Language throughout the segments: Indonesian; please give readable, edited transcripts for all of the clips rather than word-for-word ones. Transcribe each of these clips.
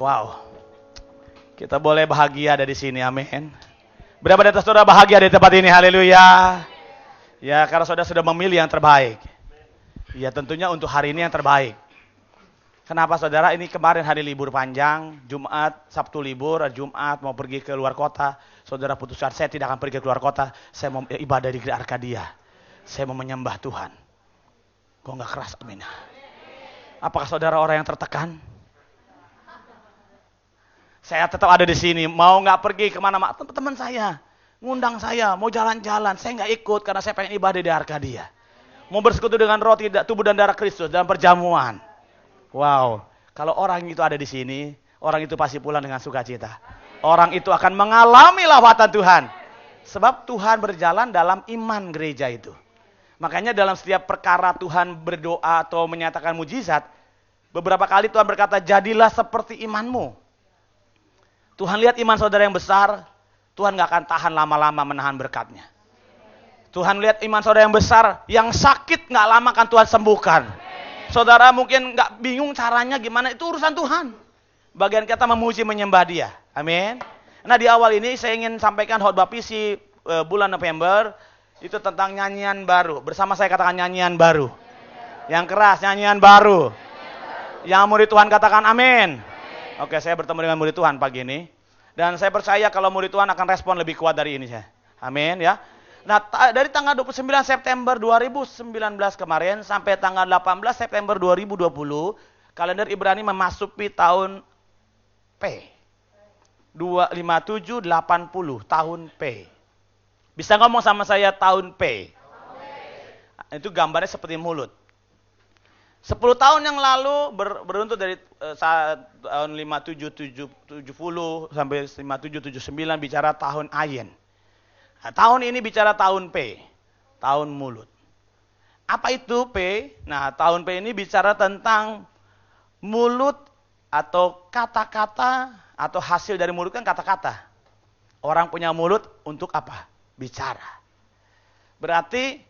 Wow. Kita boleh bahagia ada di sini, amin. Berapa di atas saudara bahagia di tempat ini, haleluya. Ya, karena saudara sudah memilih yang terbaik. Ya, tentunya untuk hari ini yang terbaik. Kenapa saudara? Ini kemarin hari libur panjang, Jumat, Sabtu libur, Jumat mau pergi ke luar kota. Saudara putuskan, saya tidak akan pergi ke luar kota, saya mau ibadah di Gereja Arkadia. Saya mau menyembah Tuhan. Kok nggak keras, amin. Apakah saudara orang yang tertekan? Saya tetap ada di sini, mau nggak pergi kemana-mana. Teman saya ngundang saya, mau jalan-jalan, saya nggak ikut karena saya pengen ibadah di Arkadia. Mau bersekutu dengan roti, tubuh dan darah Kristus dalam perjamuan. Wow, kalau orang itu ada di sini, orang itu pasti pulang dengan sukacita. Orang itu akan mengalami lawatan Tuhan. Sebab Tuhan berjalan dalam iman gereja itu. Makanya dalam setiap perkara Tuhan berdoa atau menyatakan mujizat, beberapa kali Tuhan berkata, jadilah seperti imanmu. Tuhan lihat iman saudara yang besar, Tuhan gak akan tahan lama-lama menahan berkatnya. Tuhan lihat iman saudara yang besar, yang sakit gak lama akan Tuhan sembuhkan. Saudara mungkin gak bingung caranya gimana, itu urusan Tuhan. Bagian kita memuji menyembah Dia. Amin. Nah di awal ini saya ingin sampaikan khotbah visi bulan November, itu tentang nyanyian baru. Bersama saya katakan nyanyian baru. Yang keras, nyanyian baru. Yang murid Tuhan katakan amin. Oke, saya bertemu dengan murid Tuhan pagi ini. Dan saya percaya kalau murid Tuhan akan respon lebih kuat dari ini. Amin ya. Nah, dari tanggal 29 September 2019 kemarin sampai tanggal 18 September 2020, kalender Ibrani memasuki tahun P. 25780, tahun P. Bisa ngomong sama saya tahun P? Itu gambarnya seperti mulut. 10 tahun yang lalu beruntut dari saat tahun 5770 sampai 5779 bicara tahun Ayin. Nah, tahun ini bicara tahun P, tahun mulut. Apa itu P? Nah, tahun P ini bicara tentang mulut atau kata-kata atau hasil dari mulut kan kata-kata. Orang punya mulut untuk apa? Bicara. Berarti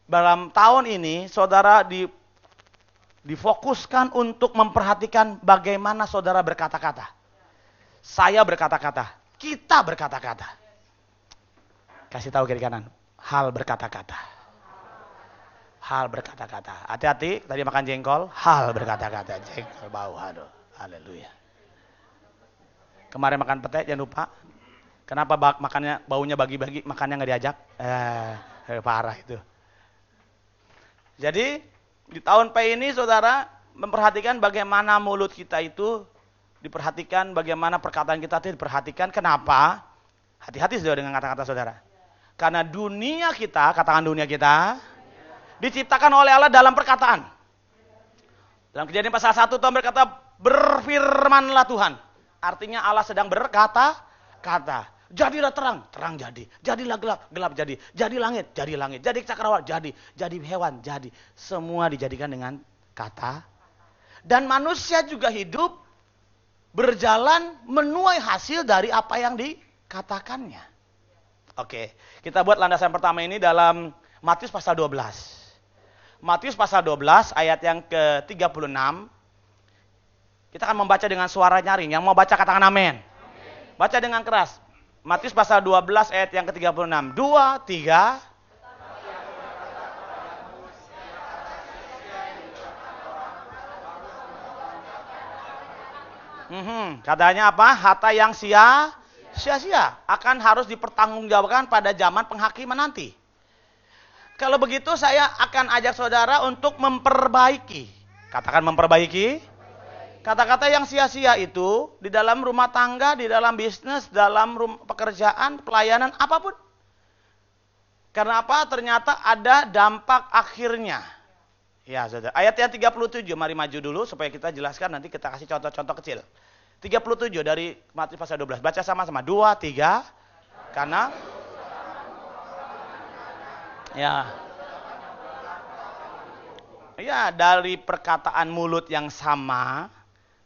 dalam tahun ini saudara difokuskan untuk memperhatikan bagaimana saudara berkata-kata. Saya berkata-kata, kita berkata-kata. Kasih tahu kiri kanan, hal berkata-kata. Hal berkata-kata. Hati-hati, tadi makan jengkol, hal berkata-kata. Jengkol bau, aduh, haleluya. Kemarin makan pete, jangan lupa. Kenapa makannya baunya bagi-bagi, makannya nggak diajak? Parah itu. Jadi di tahun P ini saudara memperhatikan bagaimana mulut kita itu diperhatikan, bagaimana perkataan kita itu diperhatikan. Kenapa? Hati-hati saudara dengan kata-kata saudara. Karena dunia kita, katakan dunia kita, diciptakan oleh Allah dalam perkataan. Dalam Kejadian pasal 1 Tuhan berkata, berfirmanlah Tuhan. Artinya Allah sedang berkata-kata. Jadilah terang, terang jadi. Jadilah gelap, gelap jadi. Jadi langit, jadi langit. Jadi cakrawala, jadi. Jadi hewan, jadi. Semua dijadikan dengan kata. Dan manusia juga hidup, berjalan, menuai hasil dari apa yang dikatakannya. Oke, kita buat landasan pertama ini dalam Matius pasal 12. Matius pasal 12 ayat yang ke-36. Kita akan membaca dengan suara nyaring. Yang mau baca katakan amin. Baca dengan keras. Matius pasal 12 ayat yang ke-36. 2, 3. Katanya apa? Harta yang sia-sia akan harus dipertanggungjawabkan pada zaman penghakiman nanti. Kalau begitu saya akan ajak saudara untuk memperbaiki. Katakan memperbaiki. Kata-kata yang sia-sia itu di dalam rumah tangga, di dalam bisnis, dalam pekerjaan, pelayanan, apapun. Karena apa? Ternyata ada dampak akhirnya. Ya, saudara. Ayat yang 37, mari maju dulu supaya kita jelaskan, nanti kita kasih contoh-contoh kecil. 37 dari Matius pasal 12. Baca sama-sama. 2, 3. Karena ya dari perkataan mulut yang sama,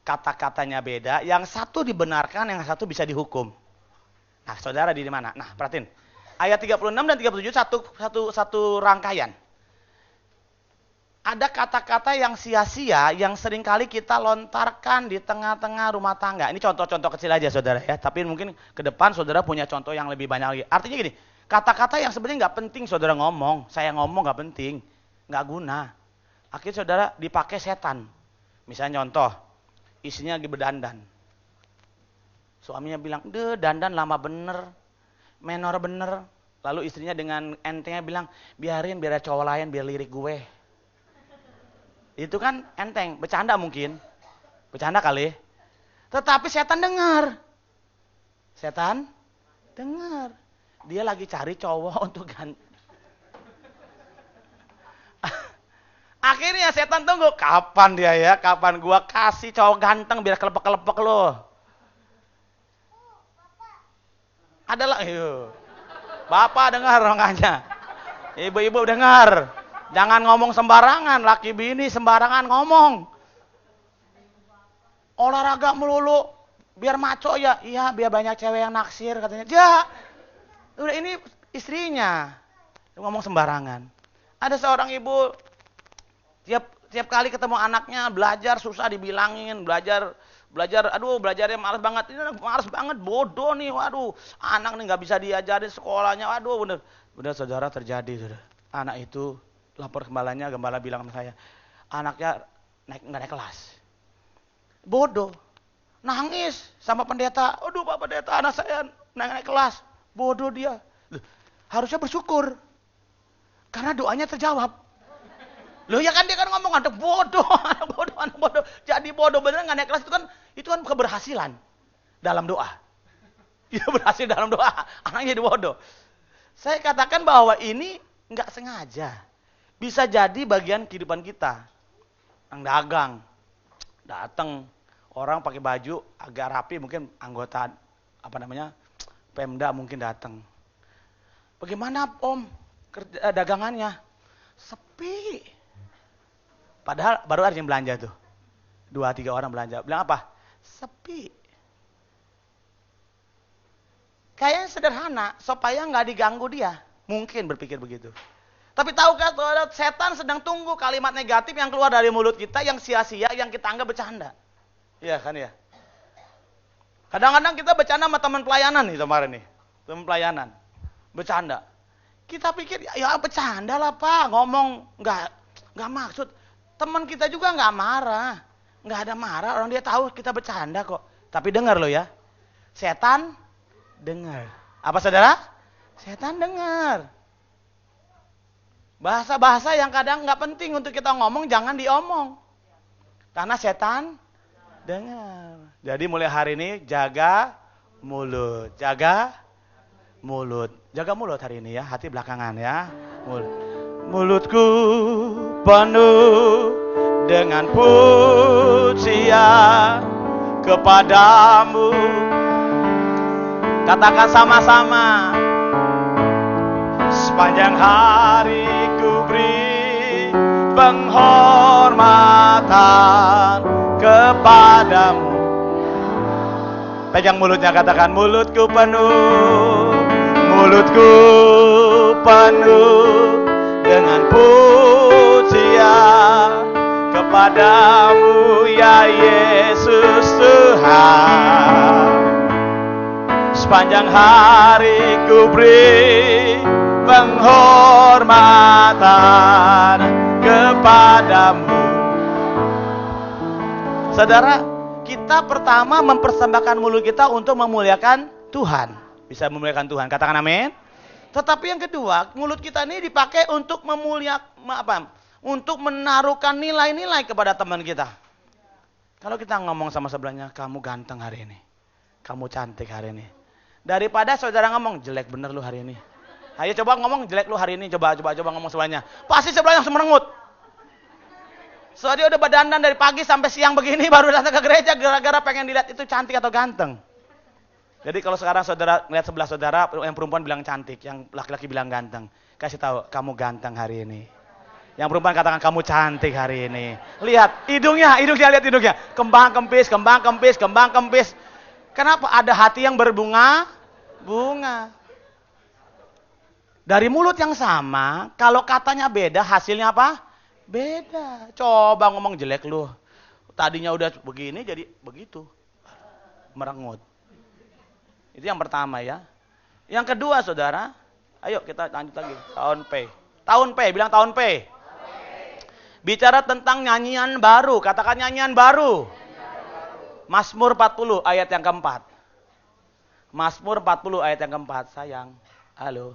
kata-katanya beda, yang satu dibenarkan, yang satu bisa dihukum. Nah, saudara di mana? Nah, perhatiin. Ayat 36 dan 37 satu rangkaian. Ada kata-kata yang sia-sia yang seringkali kita lontarkan di tengah-tengah rumah tangga. Ini contoh-contoh kecil aja saudara ya. Tapi mungkin ke depan saudara punya contoh yang lebih banyak lagi. Artinya gini, kata-kata yang sebenarnya nggak penting saudara ngomong. Saya ngomong nggak penting, nggak guna. Akhirnya saudara dipakai setan. Misalnya contoh, istrinya lagi berdandan. Suaminya bilang, deh dandan lama bener, menor bener. Lalu istrinya dengan entengnya bilang, biarin biar ada cowok lain, biar lirik gue. Itu kan enteng, bercanda mungkin. Bercanda kali. Tetapi setan dengar. Setan dengar. Dia lagi cari cowok untuk Akhirnya setan tunggu. Kapan dia ya? Kapan gua kasih cowok ganteng biar kelepek-kelepek lo. Adalah, yuk. Bapak dengar makanya. Ibu-ibu dengar. Jangan ngomong sembarangan, laki bini sembarangan ngomong. Olahraga melulu, biar maco ya. Iya, biar banyak cewek yang naksir katanya. Ya, udah ini istrinya. Ngomong sembarangan. Ada seorang ibu, tiap kali ketemu anaknya, belajar susah dibilangin, belajar, aduh belajarnya malas banget. Ini malas banget, bodoh nih, waduh. Anak nih nggak bisa diajarin sekolahnya, waduh bener saudara terjadi. Saudara. Anak itu lapor gembalanya, gembala bilang sama saya, anaknya nggak naik kelas. Bodoh. Nangis sama pendeta, aduh Pak Pendeta, anak saya naik kelas. Bodoh dia. Harusnya bersyukur. Karena doanya terjawab. Loh ya kan dia kan ngomong, anak bodoh. Jadi bodoh beneran nggak naik kelas itu kan keberhasilan dalam doa. Dia berhasil dalam doa, anaknya jadi bodoh. Saya katakan bahwa ini nggak sengaja. Bisa jadi bagian kehidupan kita. Yang dagang, datang orang pakai baju agak rapi, mungkin anggota Pemda mungkin datang. Bagaimana Om dagangannya? Sepi. Padahal baru ada yang belanja tuh. 2-3 orang belanja. Bilang apa? Sepi. Kayaknya sederhana supaya nggak diganggu dia. Mungkin berpikir begitu. Tapi tahukah saudara, setan sedang tunggu kalimat negatif yang keluar dari mulut kita yang sia-sia, yang kita anggap bercanda. Iya kan ya? Kadang-kadang kita bercanda sama teman pelayanan nih kemarin nih. Teman pelayanan. Bercanda. Kita pikir, ya bercanda lah Pak. Ngomong nggak maksud. Teman kita juga nggak marah. Nggak ada marah, orang dia tahu kita bercanda kok. Tapi dengar loh ya. Setan dengar. Apa saudara? Setan dengar. Bahasa-bahasa yang kadang nggak penting untuk kita ngomong, jangan diomong. Karena setan dengar. Jadi mulai hari ini jaga mulut. Jaga mulut. Jaga mulut hari ini ya, hati belakangan ya. Mulutku penuh dengan pujian kepadamu. Katakan sama-sama. Sepanjang hari ku beri penghormatan kepadamu. Pegang mulutnya, katakan mulutku penuh dengan pujian kepadamu ya Yesus Tuhan. Sepanjang hari ku beri penghormatan kepadamu. Saudara, kita pertama mempersembahkan mulut kita untuk memuliakan Tuhan. Bisa memuliakan Tuhan, katakan amin. Tetapi yang kedua, mulut kita ini dipakai untuk untuk menaruhkan nilai-nilai kepada teman kita. Kalau kita ngomong sama sebelahnya, kamu ganteng hari ini, kamu cantik hari ini. Daripada saudara ngomong, jelek bener lu hari ini. Ayo coba ngomong jelek lu hari ini, coba ngomong sebelahnya. Pasti sebelahnya langsung merengut. Soalnya dia udah berdandan dari pagi sampai siang begini, baru datang ke gereja gara-gara pengen dilihat itu cantik atau ganteng. Jadi kalau sekarang saudara ngeliat sebelah saudara, yang perempuan bilang cantik, yang laki-laki bilang ganteng. Kasih tahu, kamu ganteng hari ini. Yang perempuan katakan, kamu cantik hari ini. Lihat hidungnya, lihat hidungnya. Kembang kempis. Kenapa? Ada hati yang berbunga. Dari mulut yang sama, kalau katanya beda, hasilnya apa? Beda. Coba ngomong jelek lu. Tadinya udah begini jadi begitu. Merengut. Itu yang pertama ya. Yang kedua saudara, ayo kita lanjut lagi. Tahun P. Tahun P, bilang tahun P. Bicara tentang nyanyian baru, katakan nyanyian baru. Mazmur 40 ayat yang keempat. Mazmur 40 ayat yang keempat, sayang. Halo.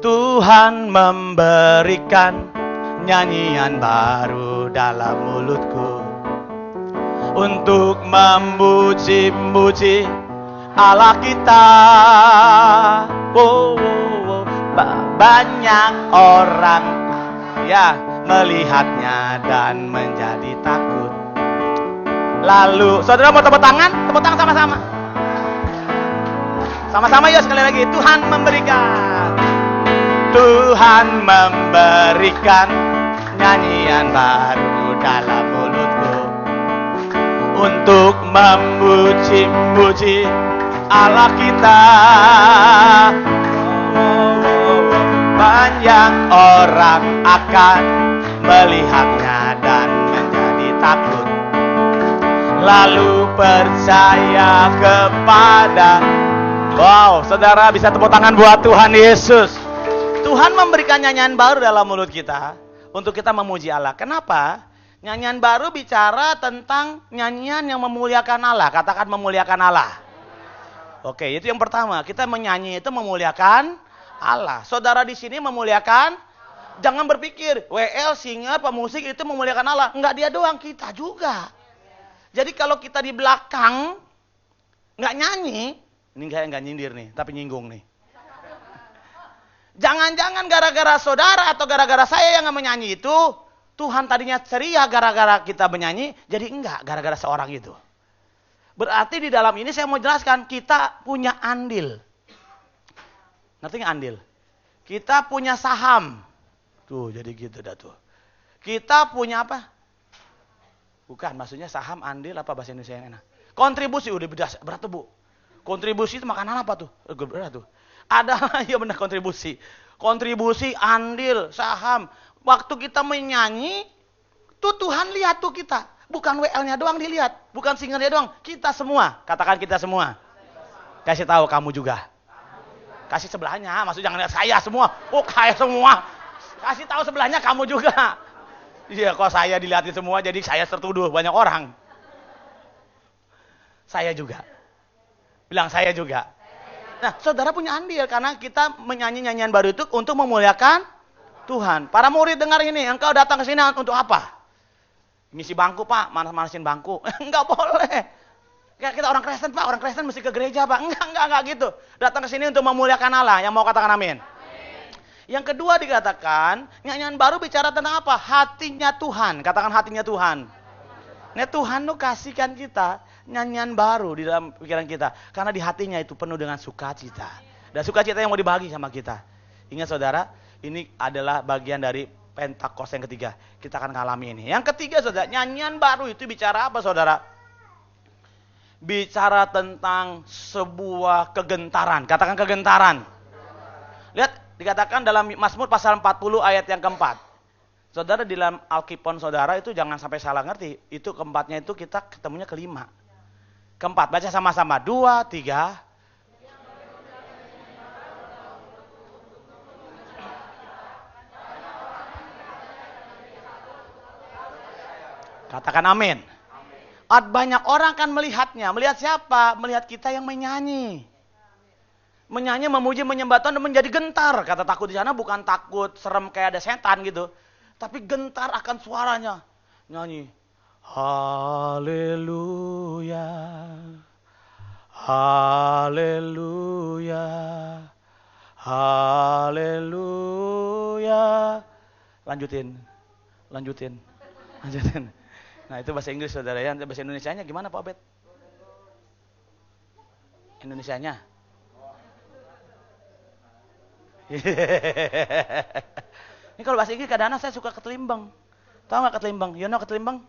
Tuhan memberikan nyanyian baru dalam mulutku untuk memuji-muji Allah kita. Banyak orang ya melihatnya dan menjadi takut. Lalu, saudara mau tepuk tangan? Tepuk tangan sama-sama. Sama-sama yuk sekali lagi. Tuhan memberikan. Tuhan memberikan nyanyian baru dalam mulutku untuk memuji-muji Allah kita. Banyak orang akan melihatnya dan menjadi takut, lalu percaya kepada. Wow, saudara bisa tepuk tangan buat Tuhan Yesus. Tuhan memberikan nyanyian baru dalam mulut kita untuk kita memuji Allah. Kenapa? Nyanyian baru bicara tentang nyanyian yang memuliakan Allah. Katakan memuliakan Allah. Oke, itu yang pertama. Kita menyanyi itu memuliakan Allah. Saudara di sini memuliakan. Jangan berpikir WL, singer, pemusik itu memuliakan Allah. Enggak dia doang, kita juga. Jadi kalau kita di belakang nggak nyanyi, ini nggak nyindir nih, tapi nyinggung nih. Jangan-jangan gara-gara saudara atau gara-gara saya yang nggak menyanyi itu, Tuhan tadinya ceria gara-gara kita menyanyi, jadi enggak gara-gara seorang itu. Berarti di dalam ini saya mau jelaskan, kita punya andil. Ngerti nggak andil? Kita punya saham. Tuh, jadi gitu dah tuh. Kita punya apa? Bukan, maksudnya saham, andil, apa bahasa Indonesia yang enak? Kontribusi, udah berat tuh bu. Kontribusi itu makanan apa tuh? Berat tuh. Ada, ya benar kontribusi. Kontribusi, andil, saham. Waktu kita menyanyi, tuh Tuhan lihat tuh kita. Bukan WL-nya doang dilihat. Bukan singernya doang. Kita semua. Katakan kita semua. Kasih tahu kamu juga. Kasih sebelahnya. Maksudnya jangan lihat saya semua. Oh saya semua. Kasih tahu sebelahnya kamu juga. Iya kok saya dilihatin semua jadi saya tertuduh banyak orang. Saya juga. Bilang saya juga. Nah saudara punya andil. Karena kita menyanyi nyanyian baru itu untuk memuliakan Tuhan. Para murid dengar ini. Engkau datang ke sini untuk apa? Misi bangku pak. Manas-manasin bangku. Enggak boleh. Kita orang Kristen pak. Orang Kristen mesti ke gereja pak. Enggak gitu. Datang ke sini untuk memuliakan Allah. Yang mau katakan amin. Yang kedua dikatakan. Nyanyian baru bicara tentang apa? Hatinya Tuhan. Katakan hatinya Tuhan. Nah Tuhan tuh kasihkan kita nyanyian baru di dalam pikiran kita. Karena di hatinya itu penuh dengan sukacita. Dan sukacita yang mau dibagi sama kita. Ingat saudara, ini adalah bagian dari Pentakost yang ketiga. Kita akan ngalami ini. Yang ketiga saudara, nyanyian baru itu bicara apa saudara? Bicara tentang sebuah kegentaran. Katakan kegentaran. Lihat, dikatakan dalam Mazmur pasal 40 ayat yang keempat. Saudara di dalam Alkipon saudara itu jangan sampai salah ngerti. Itu keempatnya itu kita ketemunya kelima. Keempat, baca sama-sama. 2, 3. Katakan amin. Banyak orang kan melihatnya. Melihat siapa? Melihat kita yang menyanyi. Menyanyi, memuji, menyembah Tuhan dan menjadi gentar. Kata takut di sana bukan takut serem kayak ada setan gitu. Tapi gentar akan suaranya. Nyanyi. Haleluya. Haleluya. Haleluya. Lanjutin. Nah itu bahasa Inggris saudara ya. Bahasa Indonesianya gimana Pak Obed? Indonesianya? Ini kalau bahasa Inggris kadang-kadang saya suka ketelimbang. Tahu nggak ketelimbang? You know ketelimbang?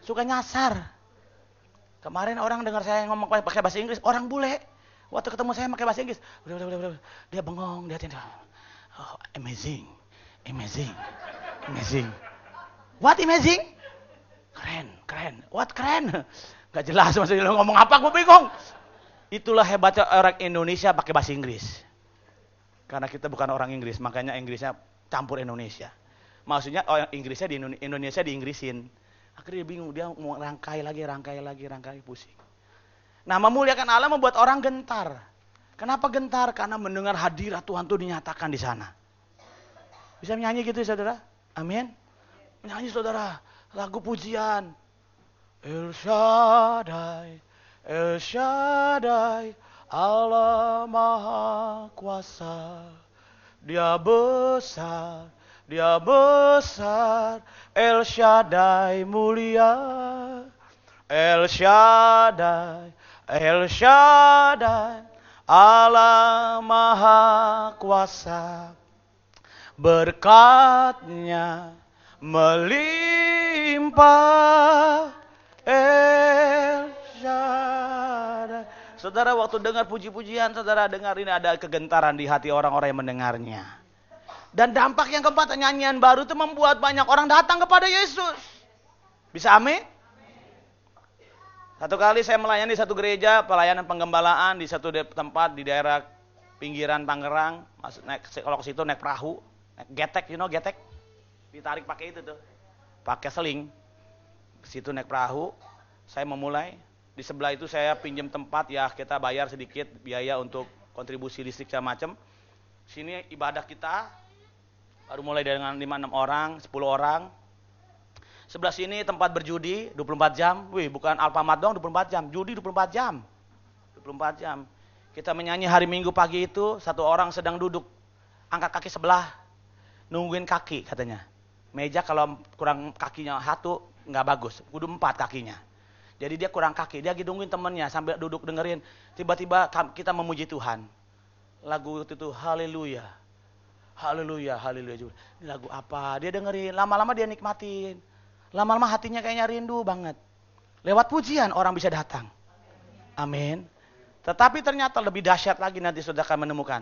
Suka nyasar. Kemarin orang dengar saya ngomong pakai bahasa Inggris, orang bule. Waktu ketemu saya pakai bahasa Inggris, udah. Dia bengong, dia tidak. Oh, amazing. Amazing. Amazing. What amazing? Keren. What keren? Gak jelas maksudnya ngomong apa, gue bingung. Itulah hebatnya orang Indonesia pakai bahasa Inggris. Karena kita bukan orang Inggris, makanya Inggrisnya campur Indonesia. Maksudnya orang Inggrisnya di Indonesia diinggrisin. Akhirnya dia bingung, dia mau rangkai lagi, pusing. Nah, memuliakan Allah membuat orang gentar. Kenapa gentar? Karena mendengar hadirat Tuhan itu dinyatakan di sana. Bisa menyanyi gitu saudara? Amin. Menyanyi saudara, lagu pujian. El Shaddai, El Shaddai, Allah Maha Kuasa. Dia besar, El Shaddai mulia. El Shaddai, Allah Maha Kuasa. Berkatnya melimpah. El Shaddai. Saudara, waktu dengar puji-pujian, saudara dengar ini ada kegentaran di hati orang-orang yang mendengarnya. Dan dampak yang keempat, nyanyian baru itu membuat banyak orang datang kepada Yesus. Bisa amin? Satu kali saya melayani di satu gereja, pelayanan penggembalaan di satu tempat di daerah pinggiran Tangerang. Kalau ke situ naik perahu, naik getek, getek. Ditarik pakai itu tuh. Pakai seling. Ke situ naik perahu. Saya memulai. Di sebelah itu saya pinjam tempat, ya kita bayar sedikit biaya untuk kontribusi listrik segala macam. Sini ibadah kita baru mulai dengan 5-6 orang, 10 orang. Sebelah sini tempat berjudi 24 jam. Wih, bukan Alfamart dong 24 jam, judi 24 jam. 24 jam. Kita menyanyi hari Minggu pagi itu, satu orang sedang duduk angkat kaki sebelah, nungguin kaki katanya. Meja kalau kurang kakinya satu nggak bagus, kudu 4 kakinya. Jadi dia kurang kaki, dia lagi nungguin temennya sambil duduk dengerin. Tiba-tiba kita memuji Tuhan. Lagu itu haleluya. Haleluya, haleluya. Ini lagu apa? Dia dengerin, lama-lama dia nikmatin. Lama-lama hatinya kayaknya rindu banget. Lewat pujian orang bisa datang. Amin. Tetapi ternyata lebih dahsyat lagi nanti saudara akan menemukan.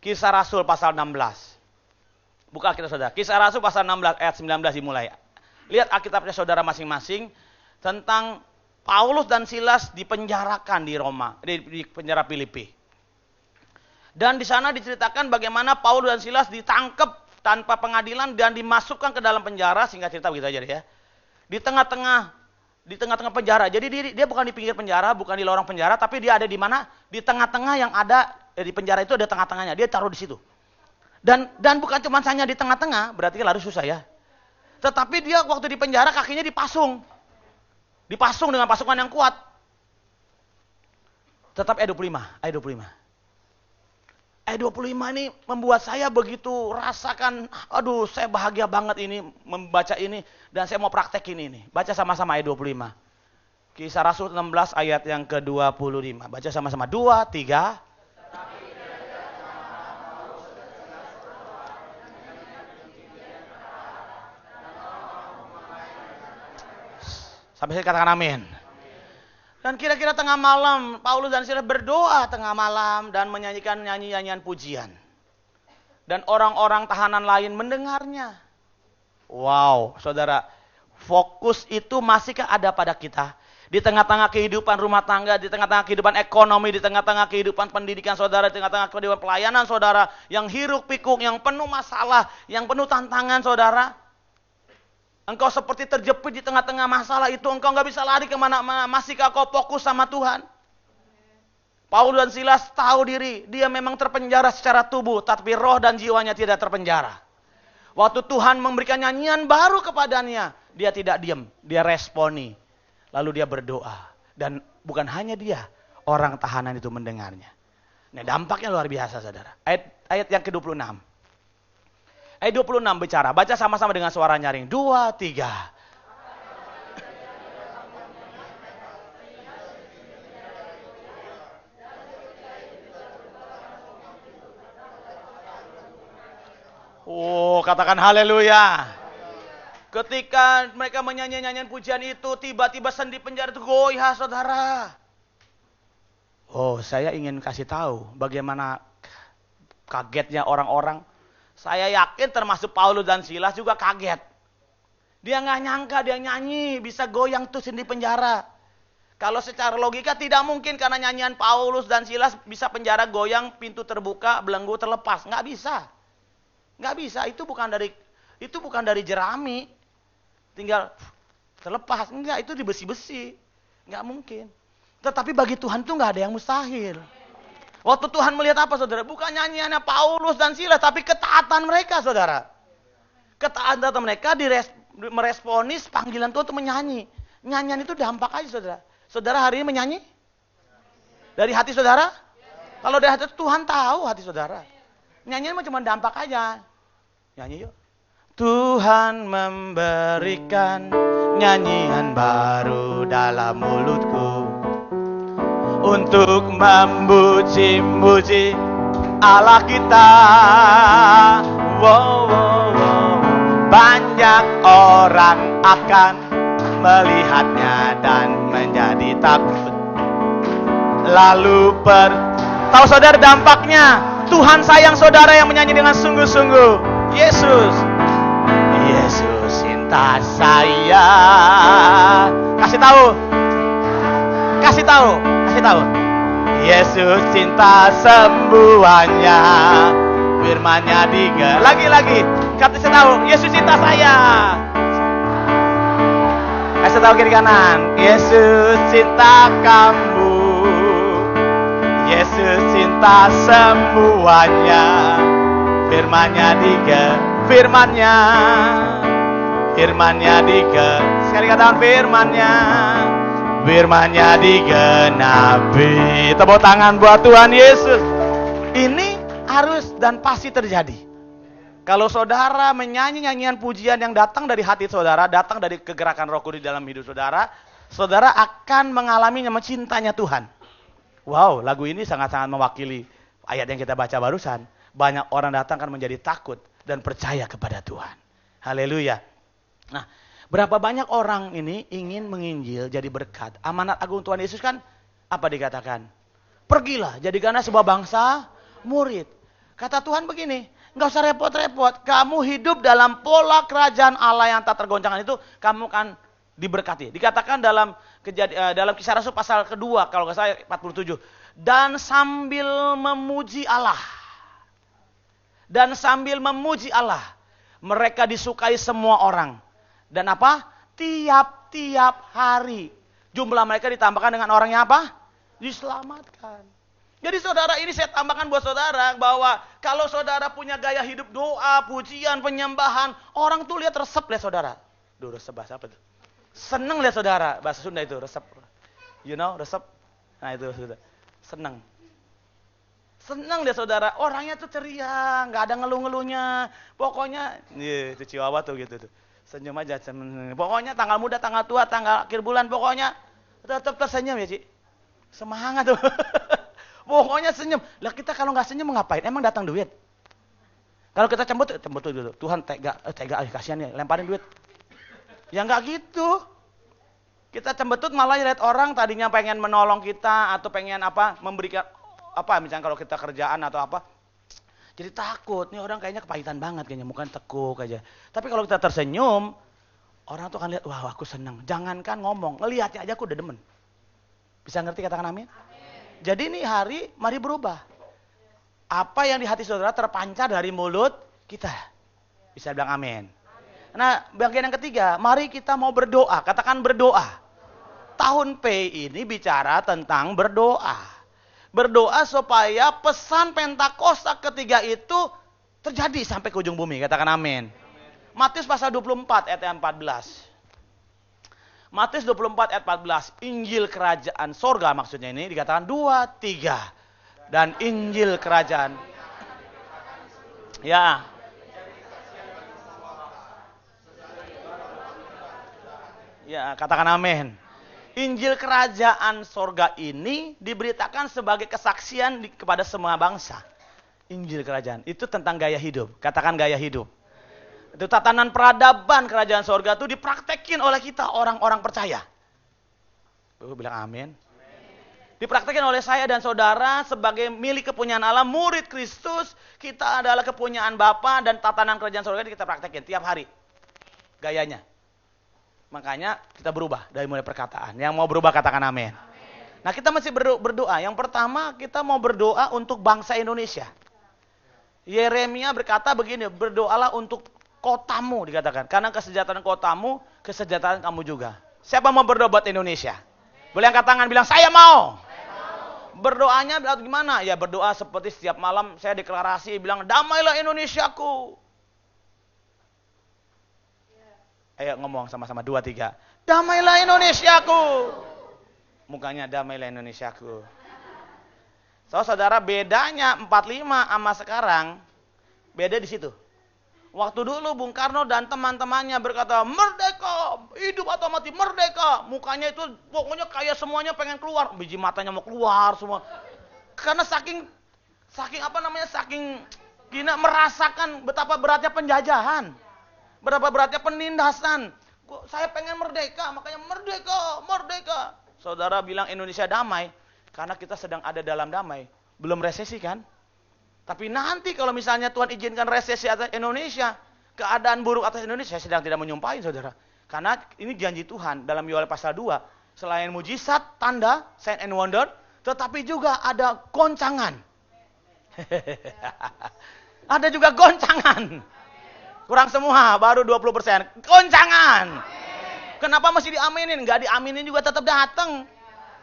Kisah Rasul pasal 16. Buka kita saudara. Kisah Rasul pasal 16 ayat 19 dimulai. Lihat Alkitabnya saudara masing-masing tentang Paulus dan Silas dipenjarakan di Roma, di penjara Filipi. Dan di sana diceritakan bagaimana Paulus dan Silas ditangkap tanpa pengadilan dan dimasukkan ke dalam penjara, singkat cerita begitu aja deh ya. Di tengah-tengah penjara. Jadi dia bukan di pinggir penjara, bukan di lorong penjara, tapi dia ada di mana? Di tengah-tengah yang ada di penjara itu ada tengah-tengahnya. Dia taruh di situ. Dan bukan cuma hanya di tengah-tengah, berarti lari susah ya. Tetapi dia waktu di penjara kakinya dipasung. Dipasung dengan pasukan yang kuat. Tetap ayat 25. Ayat 25 ini membuat saya begitu rasakan, aduh saya bahagia banget ini membaca ini. Dan saya mau praktekin ini. Baca sama-sama ayat 25. Kisah Rasul 16 ayat yang ke-25. Baca sama-sama. 2, 3. Sampai saya katakan amin. Dan kira-kira tengah malam, Paulus dan Silas berdoa tengah malam dan menyanyikan nyanyian pujian. Dan orang-orang tahanan lain mendengarnya. Wow, saudara, fokus itu masihkah ada pada kita? Di tengah-tengah kehidupan rumah tangga, di tengah-tengah kehidupan ekonomi, di tengah-tengah kehidupan pendidikan saudara, di tengah-tengah kehidupan pelayanan saudara, yang hiruk pikuk, yang penuh masalah, yang penuh tantangan saudara. Engkau seperti terjepit di tengah-tengah masalah itu, engkau nggak bisa lari kemana-mana. Masihkah kau fokus sama Tuhan? Paulus dan Silas tahu diri, dia memang terpenjara secara tubuh, tapi roh dan jiwanya tidak terpenjara. Waktu Tuhan memberikan nyanyian baru kepadanya, dia tidak diam, dia responi. Lalu dia berdoa. Dan bukan hanya dia, orang tahanan itu mendengarnya. Nah, dampaknya luar biasa saudara. Ayat yang ke-26. Ayat 26 bicara, baca sama-sama dengan suara nyaring. 2, 3. Oh, katakan haleluya. Ketika mereka menyanyi nyanyian pujian itu, tiba-tiba sendi penjara itu goyah saudara. Oh, saya ingin kasih tahu bagaimana kagetnya orang-orang. Saya yakin termasuk Paulus dan Silas juga kaget. Dia nggak nyangka dia nyanyi bisa goyang terus di penjara. Kalau secara logika tidak mungkin karena nyanyian Paulus dan Silas bisa penjara goyang, pintu terbuka, belenggu terlepas. Nggak bisa. Nggak bisa. Itu bukan dari jerami. Tinggal terlepas. Enggak, itu di besi-besi. Nggak mungkin. Tetapi bagi Tuhan itu nggak ada yang mustahil. Waktu Tuhan melihat apa, saudara? Bukan nyanyiannya Paulus dan Silas, tapi ketaatan mereka, saudara. Ketaatan mereka meresponis panggilan Tuhan untuk menyanyi. Nyanyian itu dampak aja, saudara. Saudara hari ini menyanyi? Dari hati saudara? Kalau dari hati Tuhan tahu hati saudara. Nyanyian cuma dampak aja. Nyanyi yuk. Tuhan memberikan nyanyian baru dalam mulutku untuk memuji-muji Allah kita. Wow, wow, wow. Banyak orang akan melihatnya dan menjadi takut. Lalu tahu saudara dampaknya? Tuhan sayang saudara yang menyanyi dengan sungguh-sungguh. Yesus cinta saya. Kasih tahu. Yesus cinta semuanya. Firman-Nya lagi. Kasih tahu, Yesus cinta saya. Kasih tahu kiri kanan. Yesus cinta kamu. Yesus cinta semuanya. Firman-Nya sekali katakan Firman-Nya digenapi. Tepuk tangan buat Tuhan Yesus. Ini harus dan pasti terjadi. Kalau saudara menyanyi nyanyian pujian yang datang dari hati saudara, datang dari kegerakan Roh Kudus dalam hidup saudara, saudara akan mengalami cintanya Tuhan. Wow, lagu ini sangat-sangat mewakili ayat yang kita baca barusan. Banyak orang datang kan menjadi takut dan percaya kepada Tuhan. Haleluya. Nah, berapa banyak orang ini ingin menginjil jadi berkat. Amanat agung Tuhan Yesus kan apa dikatakan? Pergilah, jadikanlah sebuah bangsa murid. Kata Tuhan begini, nggak usah repot-repot. Kamu hidup dalam pola kerajaan Allah yang tak tergoncangkan itu, kamu kan diberkati. Dikatakan dalam Kisah Rasul pasal kedua, kalau nggak salah 47. Dan sambil memuji Allah, mereka disukai semua orang. Dan apa? Tiap-tiap hari jumlah mereka ditambahkan dengan orang yang apa? Diselamatkan. Jadi saudara, ini saya tambahkan buat saudara bahwa kalau saudara punya gaya hidup doa, pujian, penyembahan, orang tuh lihat resep lihat saudara. Resep bahasa apa tuh? Seneng lihat saudara, bahasa Sunda itu resep. You know, resep. Nah itu sudah. Seneng lihat saudara, orangnya tuh ceria, nggak ada ngeluh-ngeluhnya. Pokoknya, itu Chihuahua tuh gitu tuh. Senyum aja. Pokoknya tanggal muda, tanggal tua, tanggal akhir bulan, pokoknya tetap tersenyum ya, Ci. Semangat tuh. Pokoknya senyum. Lah kita kalau nggak senyum ngapain? Emang datang duit? Kalau kita cembut dulu. Tuhan tega, kasihan ya, lemparin duit. Ya nggak gitu. Kita cembetut malah lihat orang tadinya pengen menolong kita atau pengen memberikan misalnya kalau kita kerjaan atau apa. Jadi takut, nih orang kayaknya kepahitan banget kayaknya, bukan tekuk aja. Tapi kalau kita tersenyum, orang tuh akan lihat, wah aku senang. Jangankan ngomong, ngelihatnya aja aku udah demen. Bisa ngerti katakan amin? Jadi ini hari, mari berubah. Apa yang di hati saudara terpancar dari mulut kita. Bisa bilang amin. Nah, bagian yang ketiga, mari kita mau berdoa. Katakan berdoa. Tahun P ini bicara tentang berdoa. Berdoa supaya pesan Pentakosta ketiga itu terjadi sampai ke ujung bumi. Katakan amin. Matius pasal 24 ayat 14. Matius 24 ayat 14. Injil kerajaan sorga maksudnya ini dikatakan 2, 3. Dan Injil kerajaan. Ya. Ya, katakan amin. Injil kerajaan sorga ini diberitakan sebagai kesaksian kepada semua bangsa. Injil kerajaan. Itu tentang gaya hidup. Katakan gaya hidup. Itu tatanan peradaban kerajaan sorga itu dipraktekin oleh kita orang-orang percaya. Bilang amin. Dipraktikkan oleh saya dan saudara sebagai milik kepunyaan Allah, murid Kristus. Kita adalah kepunyaan Bapa dan tatanan kerajaan surga kita praktekin tiap hari. Gayanya. Makanya kita berubah dari mulai perkataan. Yang mau berubah katakan amin. Nah kita masih berdoa. Yang pertama kita mau berdoa untuk bangsa Indonesia. Yeremia berkata begini, berdoalah untuk kotamu dikatakan. Karena kesejahteraan kotamu, kesejahteraan kamu juga. Siapa mau berdoa buat Indonesia? Boleh angkat tangan bilang saya mau. Berdoanya gimana? Ya berdoa seperti setiap malam saya deklarasi bilang damailah Indonesiaku. Ayo ngomong sama-sama 2, 3. Damailah Indonesiaku. Mukanya damailah Indonesiaku. Saudara bedanya 45 sama sekarang beda di situ. Waktu dulu Bung Karno dan teman-temannya berkata, merdeka, hidup atau mati, merdeka. Mukanya itu pokoknya kayak semuanya pengen keluar. Biji matanya mau keluar semua. Karena saking gina merasakan betapa beratnya penjajahan. Betapa beratnya penindasan. Saya pengen merdeka, makanya merdeka. Saudara bilang Indonesia damai, karena kita sedang ada dalam damai. Belum resesi kan? Tapi nanti kalau misalnya Tuhan izinkan resesi atas Indonesia, keadaan buruk atas Indonesia, saya sedang tidak menyumpahin saudara. Karena ini janji Tuhan dalam Yoel pasal 2. Selain mujizat, tanda, sign and wonder, tetapi juga ada goncangan. Ada juga goncangan. Kurang semua, baru 20%. Goncangan. Kenapa masih diaminin? Nggak diaminin juga tetap datang.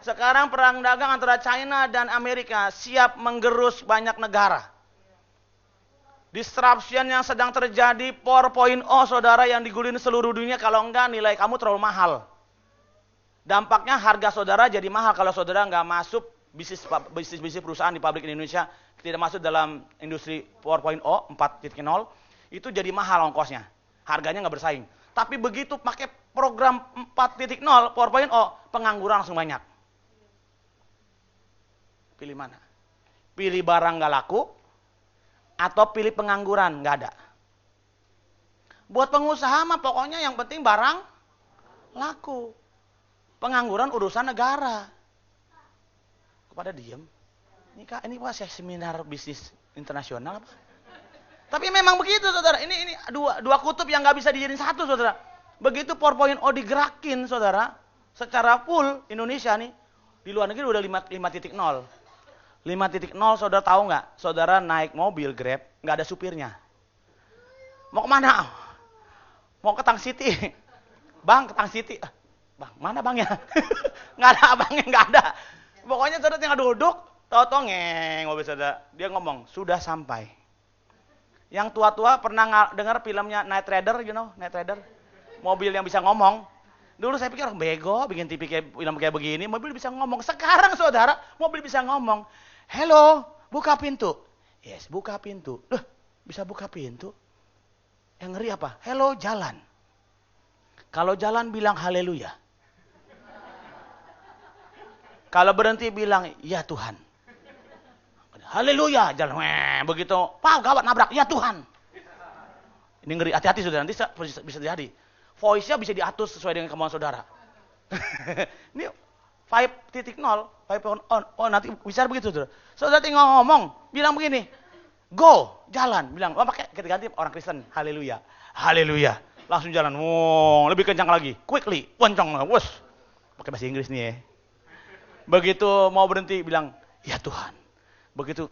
Sekarang perang dagang antara China dan Amerika siap menggerus banyak negara. Disruption yang sedang terjadi 4.0 saudara yang digulin seluruh dunia, kalau enggak nilai kamu terlalu mahal. Dampaknya harga saudara jadi mahal kalau saudara enggak masuk bisnis perusahaan di pabrik Indonesia, tidak masuk dalam industri 4.0, itu jadi mahal ongkosnya. Harganya enggak bersaing. Tapi begitu pakai program 4.0, pengangguran langsung banyak. Pilih mana? Pilih barang enggak laku, atau pilih pengangguran, nggak ada. Buat pengusaha mah pokoknya yang penting barang laku. Pengangguran urusan negara. Kepada diem. Ini pas seminar bisnis internasional apa? Tapi memang begitu saudara. Ini dua kutub yang nggak bisa dijadiin satu saudara. Begitu 4.0 digerakin saudara, secara full Indonesia nih, di luar negeri udah 5.0. 5.0 saudara tahu nggak? Saudara naik mobil Grab, nggak ada supirnya. Mau kemana? Mau ke Tang City. Bang, ke Tang City. Bang, mana bang ya? Nggak ada abangnya, nggak ada. Pokoknya saudara tinggal duduk, tahu-tahu ngeng mobil saudara. Dia ngomong, sudah sampai. Yang tua-tua pernah dengar filmnya Night Rider, Night Rider? Mobil yang bisa ngomong. Dulu saya pikir bego, bikin TV film kayak begini, mobil bisa ngomong. Sekarang saudara, mobil bisa ngomong. Hello, buka pintu. Yes, buka pintu. Loh, bisa buka pintu? Yang ngeri apa? Hello, jalan. Kalau jalan bilang haleluya. Kalau berhenti bilang, ya Tuhan. Haleluya, jalan. Begitu, Pak, gawat nabrak, ya Tuhan. Ini ngeri, hati-hati saudara, nanti bisa terjadi. Voice-nya bisa diatur sesuai dengan kemauan saudara. Ini 5.0, nanti bisa begitu saudara. Saudara tinggal ngomong, bilang begini, go, jalan, bilang, pakai ganti orang Kristen, haleluya, haleluya, langsung jalan, lebih kencang lagi, quickly, kencang, wes, pakai bahasa Inggris nih ya. Begitu mau berhenti, bilang, ya Tuhan, begitu,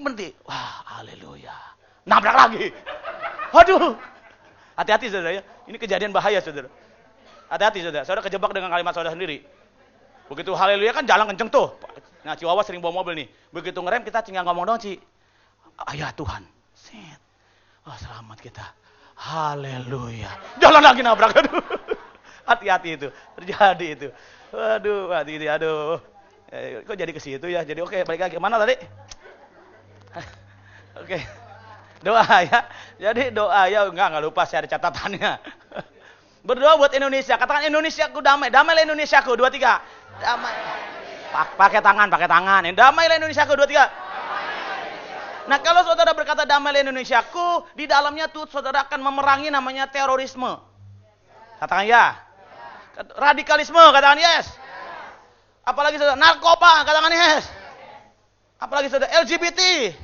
berhenti, wah, haleluya, nabrak lagi, waduh, hati-hati saudara ya, ini kejadian bahaya saudara, hati-hati saudara, saudara kejebak dengan kalimat saudara sendiri. Begitu haleluya kan jalan kenceng tuh. Nah Chihuahua sering bawa mobil nih. Begitu ngerem kita tinggal ngomong dong Ci. Ya Tuhan. Set. Oh selamat kita. Haleluya. Jalan lagi nabrak. Aduh. Hati-hati itu. Terjadi itu. Waduh. Hati-hati. Aduh. Kok jadi ke situ ya. Jadi oke balik lagi. Mana tadi? Oke. Doa ya. Jadi doa ya. Enggak lupa saya ada catatannya. Berdoa buat Indonesia. Katakan Indonesiaku damai. Damailah Indonesiaku. 2, 3. Damai. Pakai tangan. Damailah Indonesiaku. 2, 3. Nah kalau saudara berkata damailah Indonesiaku, di dalamnya tuh saudara akan memerangi namanya terorisme. Katakan ya. Radikalisme. Katakan yes. Apalagi saudara, narkoba, katakan yes. Apalagi saudara, LGBT.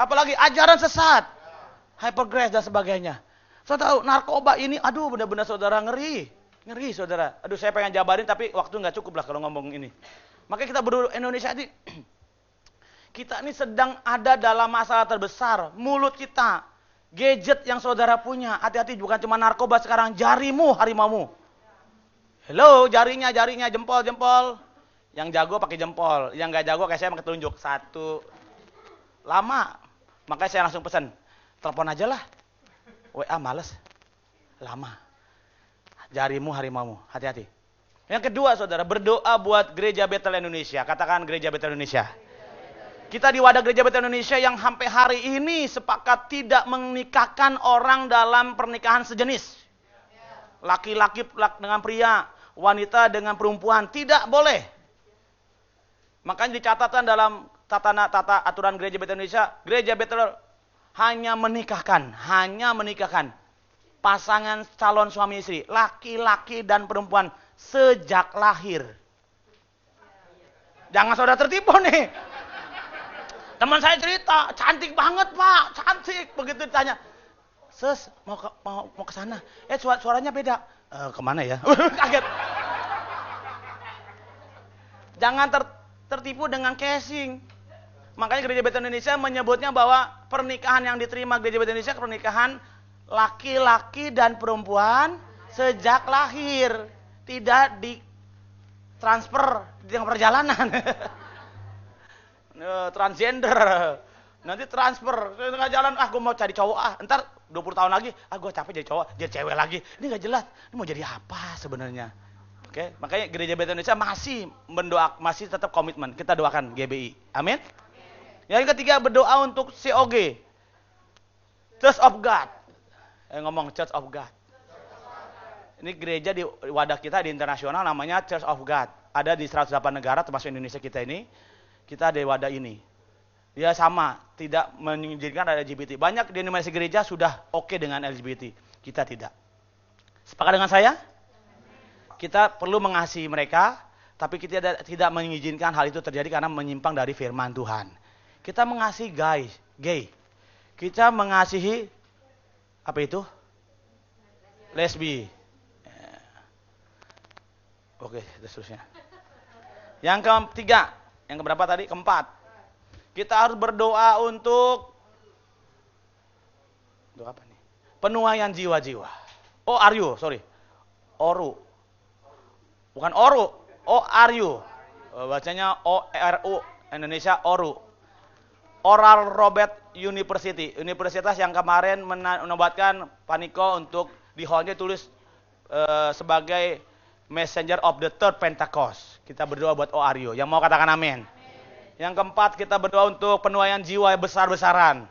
Apalagi ajaran sesat. Hypergrace dan sebagainya. Saudara tahu, narkoba ini, aduh benar-benar saudara ngeri. Ngeri saudara. Aduh saya pengen jabarin tapi waktu nggak cukup lah kalau ngomong ini. Makanya kita berdua Indonesia ini, kita ini sedang ada dalam masalah terbesar. Mulut kita, gadget yang saudara punya. Hati-hati, bukan cuma narkoba sekarang, jarimu harimaumu. Hello, jarinya, jempol. Yang jago pakai jempol, yang nggak jago kayak saya pakai telunjuk. Satu. Lama. Makanya saya langsung pesan, telepon aja lah. WA males. Lama. Jarimu harimaumu, hati-hati. Yang kedua saudara, berdoa buat Gereja Betel Indonesia. Katakan Gereja Betel Indonesia. Kita di wadah Gereja Betel Indonesia yang sampai hari ini sepakat tidak menikahkan orang dalam pernikahan sejenis. Laki-laki dengan pria, wanita dengan perempuan, tidak boleh. Makanya dicatatkan dalam tata aturan Gereja Betel Indonesia, Gereja Betel hanya menikahkan pasangan calon suami istri, laki-laki dan perempuan sejak lahir. Jangan saudara tertipu nih. Teman saya cerita, cantik banget Pak, cantik. Begitu ditanya, Sis, mau ke sana. Suaranya beda. Kemana ya? Kaget. Jangan tertipu dengan casing. Makanya Gereja Betel Indonesia menyebutnya bahwa pernikahan yang diterima Gereja Betel Indonesia pernikahan laki-laki dan perempuan sejak lahir, tidak ditransfer di tengah perjalanan. Transgender. Nanti transfer di tengah jalan, gue mau cari cowok, ntar 20 tahun lagi, gue capek jadi cowok, jadi cewek lagi. Ini gak jelas, ini mau jadi apa sebenarnya. Oke, makanya Gereja Betel Indonesia masih tetap komitmen. Kita doakan GBI. Amin. Yang ketiga, berdoa untuk COG, Church of God. Ngomong Church of God. Ini gereja di wadah kita di internasional namanya Church of God. Ada di 108 negara termasuk Indonesia kita ini. Kita ada di wadah ini. Dia sama, tidak mengizinkan ada LGBT. Banyak di Indonesia gereja sudah oke dengan LGBT. Kita tidak. Sepakat dengan saya? Kita perlu mengasihi mereka, tapi kita tidak mengizinkan hal itu terjadi karena menyimpang dari firman Tuhan. Kita mengasihi gay. Kita mengasihi apa itu? Lesbi. Oke, seterusnya. Yang ketiga, yang keberapa tadi? Keempat. Kita harus berdoa untuk apa nih? Penuaian jiwa-jiwa. Oru. Bukan oru, O-R-U. Bacanya O-R-U, Indonesia oru. Oral Robert University, universitas yang kemarin menobatkan Paniko untuk di hallnya tulis sebagai Messenger of the Third Pentecost. Kita berdoa buat ORU. Yang mau katakan amin. Yang keempat, kita berdoa untuk penuaian jiwa besar-besaran.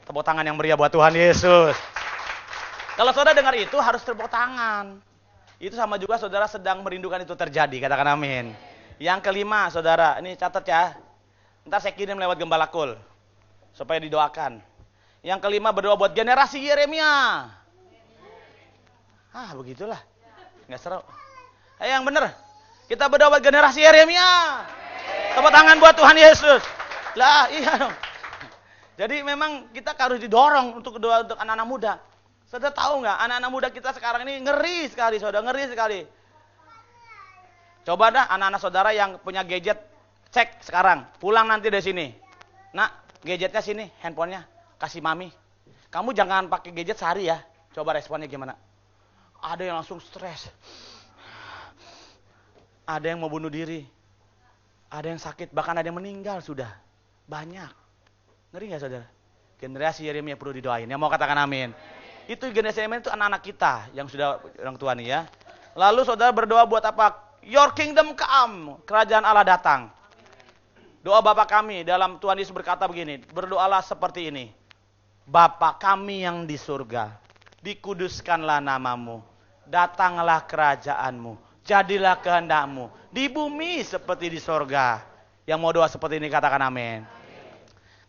Tepuk tangan yang meriah buat Tuhan Yesus. Kalau saudara dengar itu harus tepuk tangan. Itu sama juga saudara sedang merindukan itu terjadi. Katakan amin. Yang kelima, saudara, ini catat ya. Ntar saya kirim lewat Gembala Kul supaya didoakan. Yang kelima, berdoa buat generasi Yeremia. Begitulah. Nggak seru. Yang benar. Kita berdoa buat generasi Yeremia. Tepuk tangan buat Tuhan Yesus. Lah, iya dong. Jadi memang kita harus didorong untuk doa untuk anak-anak muda. Saudara tahu nggak, anak-anak muda kita sekarang ini ngeri sekali, saudara, ngeri sekali. Coba dah anak-anak saudara yang punya gadget, cek sekarang, pulang nanti dari sini. Nak, gadgetnya sini, handphonenya, kasih mami. Kamu jangan pakai gadget sehari ya. Coba responnya gimana? Ada yang langsung stres. Ada yang mau bunuh diri. Ada yang sakit, bahkan ada yang meninggal sudah. Banyak. Ngeri nggak saudara? Generasi Yeremia perlu didoain. Yang mau katakan amin. Itu generasi Yeremia itu anak-anak kita yang sudah orang tua nih ya. Lalu saudara berdoa buat apa? Your kingdom come. Kerajaan Allah datang. Doa Bapa kami dalam Tuhan Yesus berkata begini. Berdoalah seperti ini. Bapa kami yang di surga. Dikuduskanlah namamu. Datanglah kerajaanmu. Jadilah kehendakmu. Di bumi seperti di surga. Yang mau doa seperti ini katakan amin.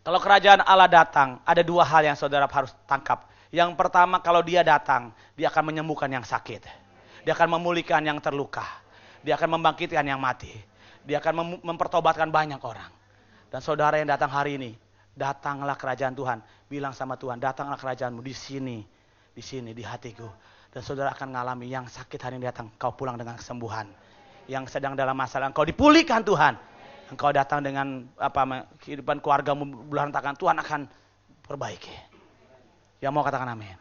Kalau kerajaan Allah datang, ada dua hal yang saudara harus tangkap. Yang pertama, kalau dia datang, dia akan menyembuhkan yang sakit. Dia akan memulihkan yang terluka. Dia akan membangkitkan yang mati. Dia akan mempertobatkan banyak orang. Dan saudara yang datang hari ini, datanglah kerajaan Tuhan. Bilang sama Tuhan, datanglah kerajaanmu di sini, di hatiku. Dan saudara akan mengalami yang sakit hari ini datang, kau pulang dengan kesembuhan. Yang sedang dalam masalah, engkau dipulihkan Tuhan. Engkau datang dengan kehidupan keluargamu berantakan, Tuhan akan perbaiki. Yang mau katakan amin.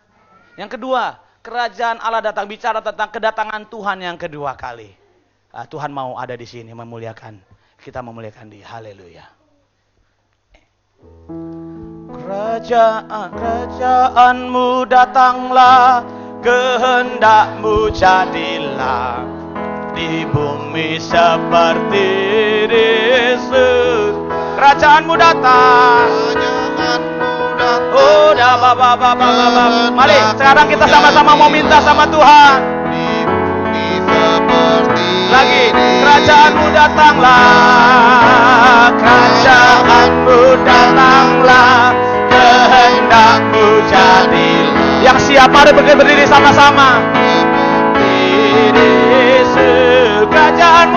Yang kedua, kerajaan Allah datang, bicara tentang kedatangan Tuhan yang kedua kali. Tuhan mau ada di sini memuliakan. Kita memuliakan Dia. Haleluya. Kerajaan-Mu datanglah, kehendak-Mu jadilah di bumi seperti di Yesus. Kerajaan-Mu datang. Oh, mari sekarang kita sama-sama mau minta sama Tuhan. Lagi, kerajaan-Mu datanglah, kerajaan-Mu datanglah, kehendak-Mu jadilah. Yang siap mari berdiri sama-sama. Kerajaan